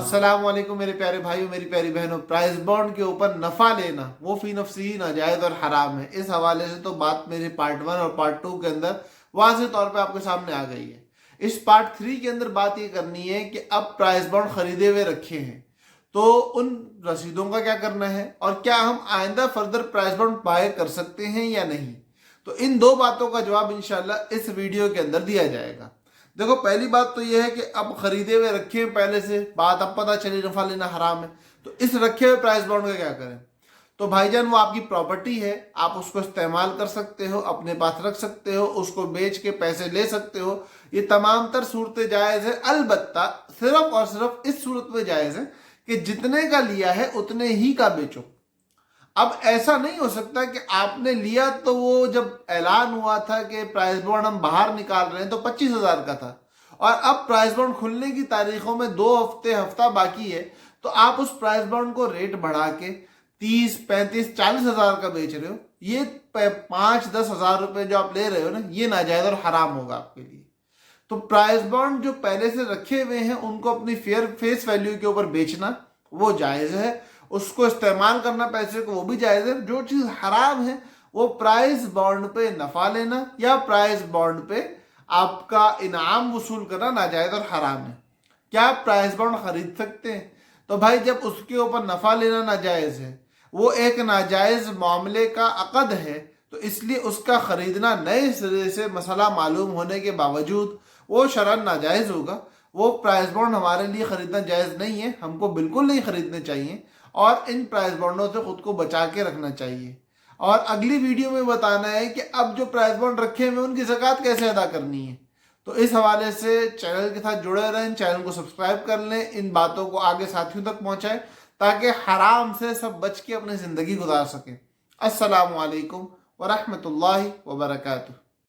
अस्सलाम वालेकुम मेरे प्यारे भाइयों, मेरी प्यारी बहनों। प्राइस बॉन्ड के ऊपर नफा लेना वो फी नफ्सी ही नाजायज और हराम है। इस हवाले से तो बात मेरे पार्ट 1 और पार्ट 2 के अंदर वाज़ेह तौर पे आपके सामने आ गई है। इस पार्ट 3 के अंदर बात ये करनी है कि अब प्राइस बॉन्ड खरीदे हुए रखे हैं तो उन रसीदों का क्या करना है और क्या हम आइंदा फर्दर प्राइस बॉन्ड बाय कर सकते हैं या नहीं। तो इन दो बातों का जवाब इंशाल्लाह इस वीडियो के अंदर दिया जाएगा। देखो, पहली बात तो यह है कि अब खरीदे हुए रखे हैं पहले से, बात अब पता चली नफा लेना हराम है, तो इस रखे हुए प्राइस बॉन्ड का क्या करें। तो भाईजान, वो आपकी प्रॉपर्टी है, आप उसको इस्तेमाल कर सकते हो, अपने पास रख सकते हो, उसको बेच के पैसे ले सकते हो। ये तमाम तर सूरतें जायज़ है। अलबत्ता सिर्फ और सिर्फ इस सूरत में जायज़ है कि जितने का लिया है उतने ही का बेचो। अब ऐसा नहीं हो सकता कि आपने लिया तो वो जब ऐलान हुआ था कि प्राइस बॉन्ड हम बाहर निकाल रहे हैं तो 25,000 का था, और अब प्राइस बॉन्ड खुलने की तारीखों में 2 हफ्ता बाकी है, तो आप उस प्राइस बॉन्ड को रेट बढ़ा के 30, 35, 40,000 का बेच रहे हो। ये 5-10 हजार रुपए जो आप ले रहे हो ना, ये नाजायज और हराम होगा आपके लिए। तो प्राइस बॉन्ड जो पहले से रखे हुए हैं उनको अपनी फेयर फेस वैल्यू के ऊपर बेचना वो जायज़ है, उसको इस्तेमाल करना पैसे को वो भी जायज़ है। जो चीज़ हराम है वो प्राइस बॉन्ड पे नफ़ा लेना या प्राइस बॉन्ड पे आपका इनाम वसूल करना नाजायज़ और हराम है। क्या आप प्राइस बॉन्ड खरीद सकते हैं? तो भाई, जब उसके ऊपर नफ़ा लेना नाजायज़ है, वो एक नाजायज़ मामले का अक़द है, तो इसलिए उसका ख़रीदना नए सिरे से मसला मालूम होने के बावजूद वो शरअन नाजायज़ होगा। वो प्राइस बॉन्ड हमारे लिए ख़रीदना जायज़ नहीं है, हमको बिल्कुल नहीं ख़रीदने चाहिए और इन प्राइस बॉन्डों से ख़ुद को बचा के रखना चाहिए। और अगली वीडियो में बताना है कि अब जो प्राइस बॉन्ड रखे हुए उनकी ज़कात कैसे अदा करनी है। तो इस हवाले से चैनल के साथ जुड़े रहें, चैनल को सब्सक्राइब कर लें, इन बातों को आगे साथियों तक पहुँचाएँ ताकि हराम से सब बच के अपनी ज़िंदगी गुजार सकें। अस्सलामु अलैकुम वरहमतुल्लाहि वबरकातुहू।